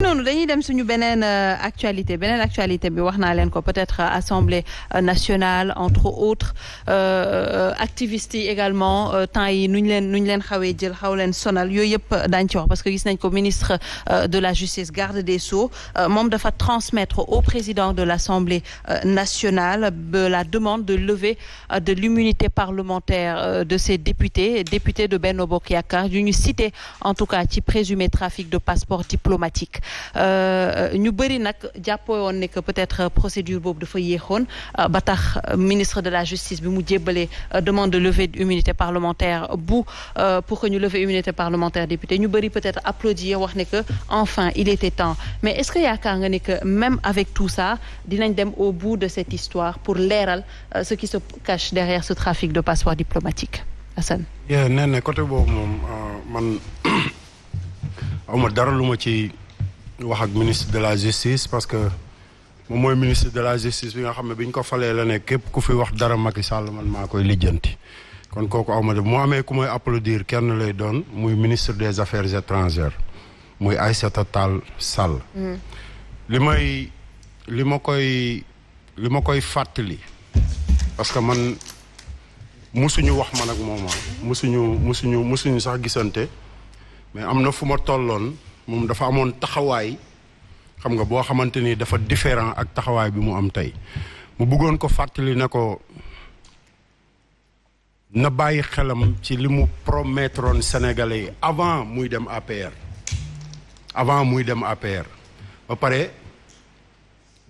noonu dañuy dem suñu beneen actualité bi wax naa leen ko peut-être Assemblée nationale entre autres activistes yi également temps yi nu ñu leen xawee jël xaw leen sonal yooyu yëpp daañu ci wax parce que gis nañ ko ministre de la justice garde des sceaux moom dafa transmettre au président de l'Assemblée nationale la demande de levée de l'immunité parlementaire de ces députés de Benno Bokk Yaakaar yu ñu cité en tout cas ci présumé trafic de passeport diplomatique ñu bëri nag jàppoo woon ne que peut-être procédure boobu dafa yéexoon ba tax ministre de la justice bi mu jébbalee demande de levée d'immunité parlementaire pour que ñu lever immunité parlementaire député ñu bëri peut-être applaudir wax ne que enfin il était temps mais est-ce que yaakaar nga ne que même avec tout ça dinañ dem au bout de cette histoire pour leeral ce qui se cache derrière ce trafic de passeport diplomatique Assane. nee côté boobu moom man awma dara lu ma ci wax ak ministre de la justice parce que moom mooy ministre de la justice bi nga xam ne bi ñu ko falee la ne képp ku fi wax dara Macky Sall man maa koy lijjanti kon kooku awma def moo amee ku may applaudir kenn lay doon muy ministre des affaires étrangères muy Aïssata Tall Sall. li ma koy fàttali parce que man musuñu wax man ak moom musuñu sax gisante mais am na fu ma tolloon moom dafa amoon taxawaay xam nga boo xamante ni dafa différent ak taxawaay bi mu am tey mu bëggoon ko fàttali ne ko na bàyyi xelam ci li mu promettroon Sénégalais yi avant muy dem APR ba pare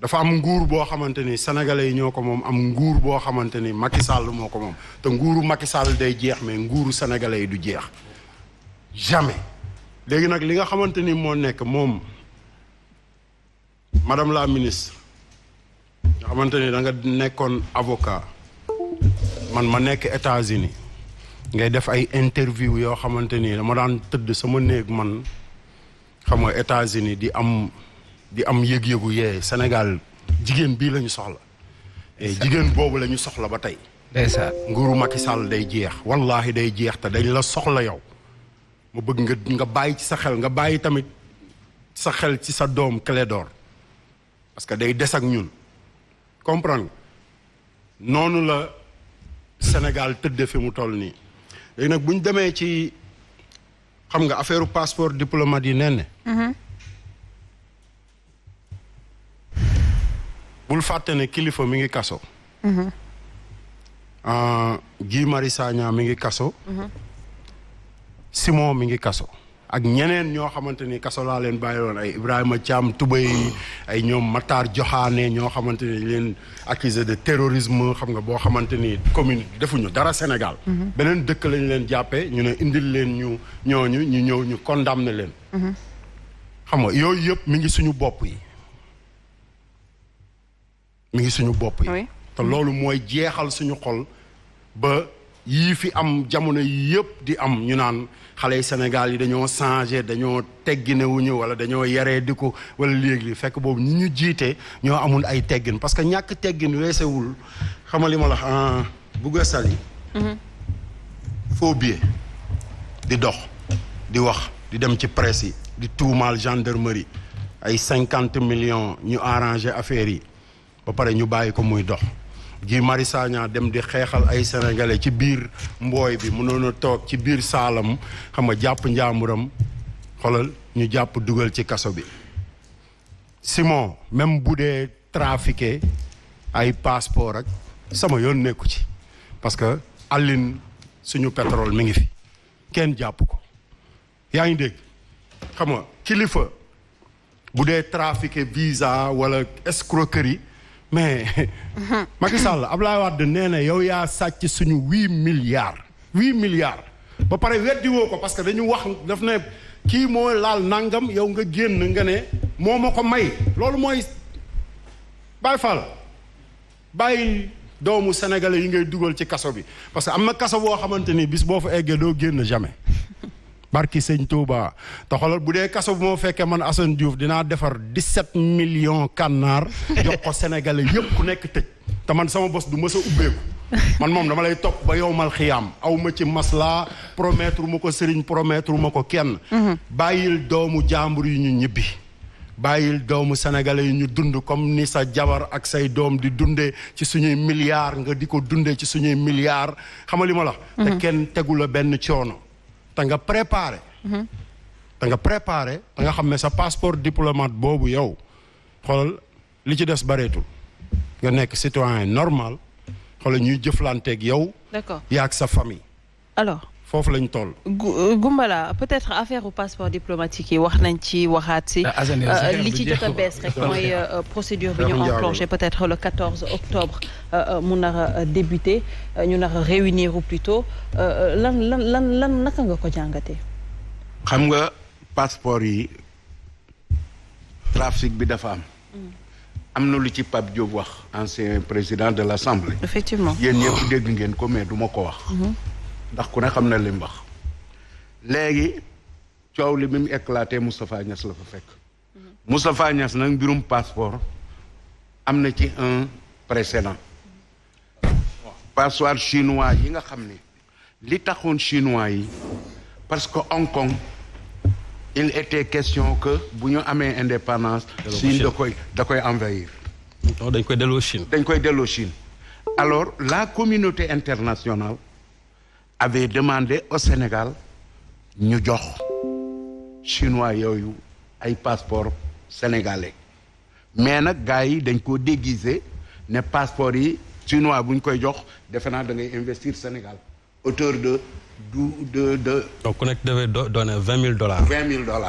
dafa am nguur boo xamante ni sénégalais yi ñoo ko moom am nguur boo xamante ni Macky Sall moo ko moom te nguuru Macky Sall day jeex mais nguuru sénégalais yi du jeex jamais léegi nag li nga xamante ni moo nekk moom madame la ministre nga xamante ni da nga nekkoon avocat man ma nekk États-Unis ngay def ay interview yoo xamante ni dama daan tëdd sama néeg man xam nga États-Unis di am yëg-yëgu yee Sénégal jigéen bii la ñu soxla jigéen boobu la ñu soxla ba tey ndeysaan nguuru Macky Sall day jeex wallahi day jeex te dañ la soxla yow ma bëgg nga bàyyi ci sa xel nga bàyyi tamit sa xel ci sa doom Clédor parce que day des ak ñun comprendre noonu la Sénégal tëdde fi mu toll nii léegi nag bu ñu demee ci xam nga affaire passeport diplomate yi nen bul fàtte ne kilifa mi ngi kaso Guy Marius Sagna mi ngi kaso Simon mi ngi kaso ak ñeneen ñoo xamante ni kaso laa leen bàyyiloon ay Ibrahima Thiam Toubé ay ñoom Matar Diokhane ñoo xamante ni leen accusé de terrorisme xam nga boo xamante ni commune defuñu dara Sénégal beneen dëkk lañ leen jàppee ñu ne indil leen ñooñu ñu ñëw ñu condamné leen xam nga yooyu yëpp mi ngi suñu bopp yi te loolu mooy jeexal suñu xol ba yii fi am jamono yi yëpp di am ñu naan xale yi Sénégal yi dañoo changé dañoo tegginewuñu wala dañoo yaree di ko wala léegi fekk boobu ñu jiite ñoo amul ay teggin parce que ñàkk teggin weesewul xamal li ma la bugga sali faux billet di dox di wax di dem ci presse yi di tuumaal gendarmerie ay 50 millions ñu arrangé affaires yi ba pare ñu bàyyi ko muy dox Guy Marius Sagna dem di xeexal ay sénégalais ci biir mbooy bi mënoon a toog ci biir saalam xam nga jàpp njaamuram xoolal ñu jàpp dugal ci kaso bi Simon même bu dee trafiqué ay passeport ak sama yoon nekku ci parce que Aline suñu pétrole mi ngi fi kenn jàpp ko yaa ngi dégg xam nga kilifa bu dee trafiqué visa wala escroquerie mais Macky Sall Abdoulaye Wade nee na yow yaa sàcc suñu 8 milliards ba pare weddi woo ko parce que dañu wax daf ne kii moo laal nangam yow nga génn nga ne moo ma ko may loolu mooy Baye Fall bàyyi doomu sénégalais yi ngay dugal ci kaso bi parce que am na kaso boo xamante ni bis boo fa eggee doo génn jamais barki sëñ Touba te xoolal bu dee kaso bu moo fekkee man Assane Diouf dinaa defar 17 millions kànnaar jox ko sénégalais yëpp ku nekk tëj te man sama bos du mës a ubbeeku man moom dama lay topp ba yowmal xiyaam aw ma ci masla promettre ma ko sëriñ promettre ma ko kenn bàyyil doomu jàmbur yi ñu ñibbi bàyyil doomu sénégalais yi ñu dund comme ni sa jabar ak say doom di dundee ci suñuy milliards nga di ko dundee ci suñuy milliards xam nga li ma la te kenn tegu la benn coono te nga préparé te nga xam ne sa passeport diplomate boobu yow xoolal li ci des bareetul nga nekk citoyen normal xoolal ñuy jëflanteeg yow d'accord yaag sa famille alors foofu lañ toll. Goumbala peut-être affaire au passeport diplomatique yi wax nañ ci waxaat si. li ci jot a bees rek mooy procédure bi ñu enclenché peut-être le 14 octobre mu nar a débuté ñu nar a réunir ou plutôt lan naka nga ko jàngatee. xam nga passeport yi trafic bi dafa am. am na lu ci Pape Diop wax ancien président de l'Assemblée. effectivement yéen ñëpp dégg ngeen ko mais du ma ko wax. ndax ku ne xam na li mu wax léegi coow li bi mu éclaté Moustapha Niass la fa fekk Moustapha Niass nag mbirum passeport am na ci un précédent passeport chinois yi nga xam ne li taxoon chinois yi parce que Hong Kong il était question que bu ñu amee indépendance Chine da koy envahir dañ koy delloo Chine alors la communauté internationale avait demandé au Sénégal ñu jox chinois yooyu ay passeport sénégalais mais nag gars yi dañ ko déguiser ne passeport yi chinois bu ñu koy jox defe naa da ngay investir Sénégal hauteur de. donc ku nekk devait donner $20,000. $20,000.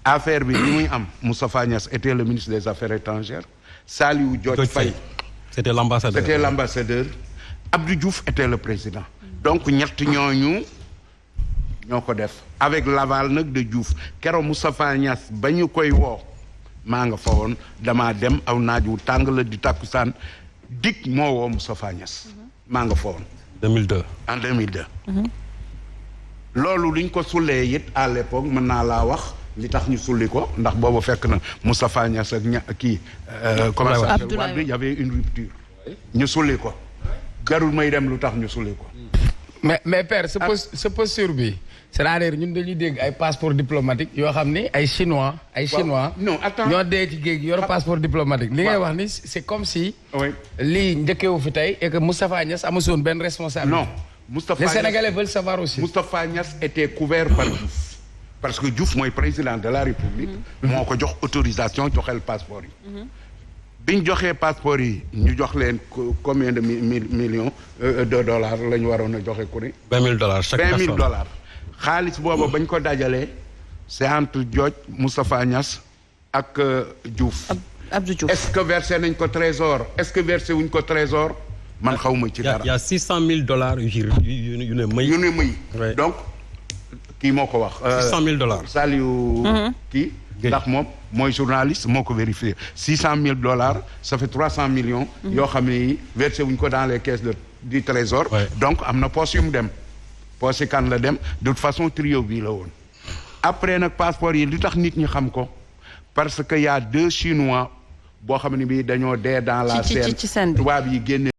affaire bi li muy am Moustapha Niass était le ministre des Affaires étrangères. Saliou Diodj Faye c'était l'ambassadeur. Abdou Diouf était le président. donc ñett ñooñu ñoo ko def avec l'aval nag de Diouf keroog Moustapha Niass ba ñu koy woo maa nga fa woon damaa dem aw naaj wu tàng la di takkusaan dik moo woo Moustapha Niass maa nga fa woon 2002 en 2002 loolu liñ ko sullee it à l'époque mën naa laa wax li tax ñu sulli ko ndax boobu fekk na Moustapha Niass ak kii comment ça s'appelle Wade y avait une rupture ñu sulli ko jarul may dem lu tax ñu sulli ko mais père sa posture bi c'est-à-dire ñun dañuy dégg ay passeport diplomatique yoo xam ni ay chinois non attends ñoo dee ci géej gi yor passeport diplomatique li ngay wax ni c'est comme si lii njëkkewu fi tey et que Moustapha Niass amusoon benn responsable non Moustapha les Sénégalais veulent savoir aussi Moustapha Niass était couvert par Diouf parce que Diouf mooy président de la République moo ko jox autorisation joxel passeport yi biñ joxee passeport yi ñu jox leen combien de millions de dollars la ñu waroon a joxe ku ne $20,000 chaque personne $20,000 xaalis boobu bañ ko dajalee c'est entre Diodj Moustapha Niass ak Diouf Abdou Diouf est-ce que versé nañ ko trésor est-ce que versé wuñ ko trésor man xaw ma ci dara y a $600,000 yu ne mëy donc kii moo ko wax $600,000 Saliou kii ndax moom mooy journaliste moo ko vérifié $600,000 ça fait 300 millions yoo xam ne versé wuñ ko dans les caisses du trésor donc am na poche yu mu dem poche kan la dem de toute façon trio bi la woon après nag passeport yi li tax nit ñi xam ko parce que y a 2 Chinois boo xam ne bi dañoo dee dans la Seine tubaab yi génne